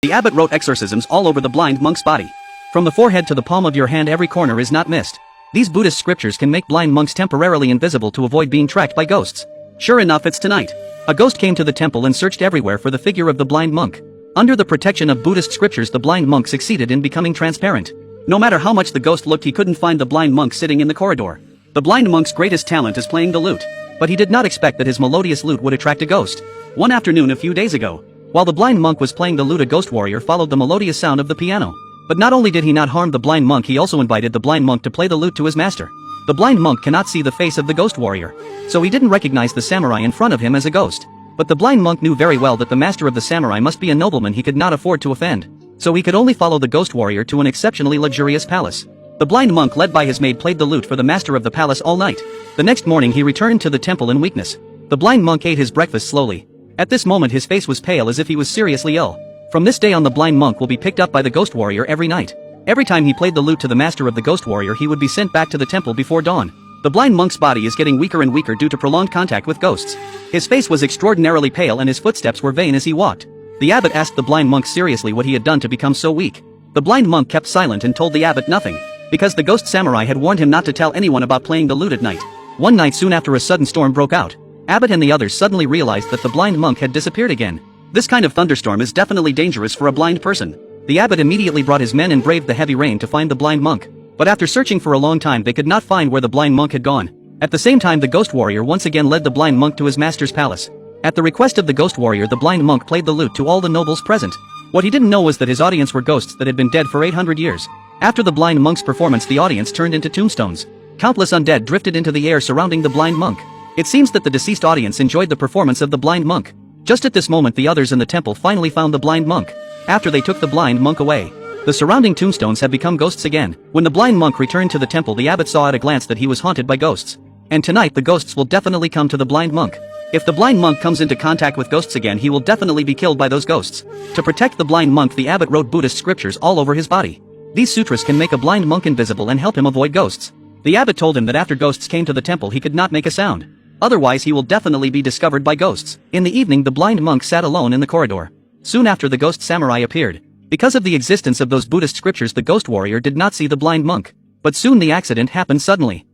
The abbot wrote exorcisms all over the blind monk's body. From the forehead to the palm of your hand, every corner is not missed. These Buddhist scriptures can make blind monks temporarily invisible to avoid being tracked by ghosts. Sure enough, it's tonight. A ghost came to the temple and searched everywhere for the figure of the blind monk. Under the protection of Buddhist scriptures, the blind monk succeeded in becoming transparent. No matter how much the ghost looked, he couldn't find the blind monk sitting in the corridor. The blind monk's greatest talent is playing the lute, but he did not expect that his melodious lute would attract a ghost. One afternoon a few days ago, while the blind monk was playing the lute, a ghost warrior followed the melodious sound of the piano. But not only did he not harm the blind monk, he also invited the blind monk to play the lute to his master. The blind monk cannot see the face of the ghost warrior, so he didn't recognize the samurai in front of him as a ghost. But the blind monk knew very well that the master of the samurai must be a nobleman he could not afford to offend, so he could only follow the ghost warrior to an exceptionally luxurious palace. The blind monk, led by his maid, played the lute for the master of the palace all night. The next morning he returned to the temple in weakness. The blind monk ate his breakfast slowly. At this moment his face was pale, as if he was seriously ill. From this day on, the blind monk will be picked up by the ghost warrior every night. Every time he played the lute to the master of the ghost warrior, he would be sent back to the temple before dawn. The blind monk's body is getting weaker and weaker due to prolonged contact with ghosts. His face was extraordinarily pale and his footsteps were vain as he walked. The abbot asked the blind monk seriously what he had done to become so weak. The blind monk kept silent and told the abbot nothing, because the ghost samurai had warned him not to tell anyone about playing the lute at night. One night, soon after, a sudden storm broke out. Abbot and the others suddenly realized that the blind monk had disappeared again. This kind of thunderstorm is definitely dangerous for a blind person. The abbot immediately brought his men and braved the heavy rain to find the blind monk. But after searching for a long time, they could not find where the blind monk had gone. At the same time, the ghost warrior once again led the blind monk to his master's palace. At the request of the ghost warrior, the blind monk played the lute to all the nobles present. What he didn't know was that his audience were ghosts that had been dead for 800 years. After the blind monk's performance, the audience turned into tombstones. Countless undead drifted into the air surrounding the blind monk. It seems that the deceased audience enjoyed the performance of the blind monk. Just at this moment, the others in the temple finally found the blind monk. After they took the blind monk away, the surrounding tombstones had become ghosts again. When the blind monk returned to the temple, the abbot saw at a glance that he was haunted by ghosts. And tonight the ghosts will definitely come to the blind monk. If the blind monk comes into contact with ghosts again, he will definitely be killed by those ghosts. To protect the blind monk, the abbot wrote Buddhist scriptures all over his body. These sutras can make a blind monk invisible and help him avoid ghosts. The abbot told him that after ghosts came to the temple, he could not make a sound. Otherwise he will definitely be discovered by ghosts. In the evening, the blind monk sat alone in the corridor. Soon after, the ghost samurai appeared. Because of the existence of those Buddhist scriptures, the ghost warrior did not see the blind monk. But soon the accident happened suddenly.